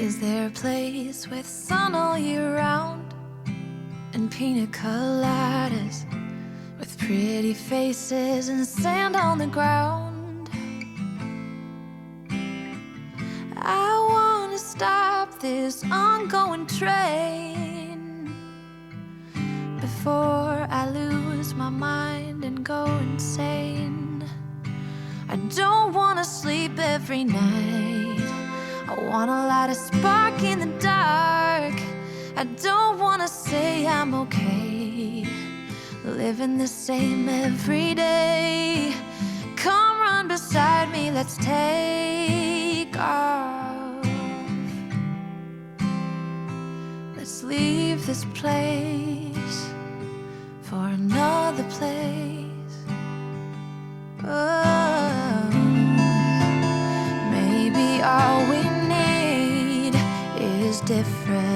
Is there a place with sun all year round and pina coladas with pretty faces and sand on the ground? I wanna stop this ongoing train before I lose my mind and go insane. I don't wanna sleep every night. I wanna light a spark in the dark. I don't wanna say I'm okay, living the same every day. Come run beside me, let's take off. Let's leave this place for another place. Oh, maybe all we need is different.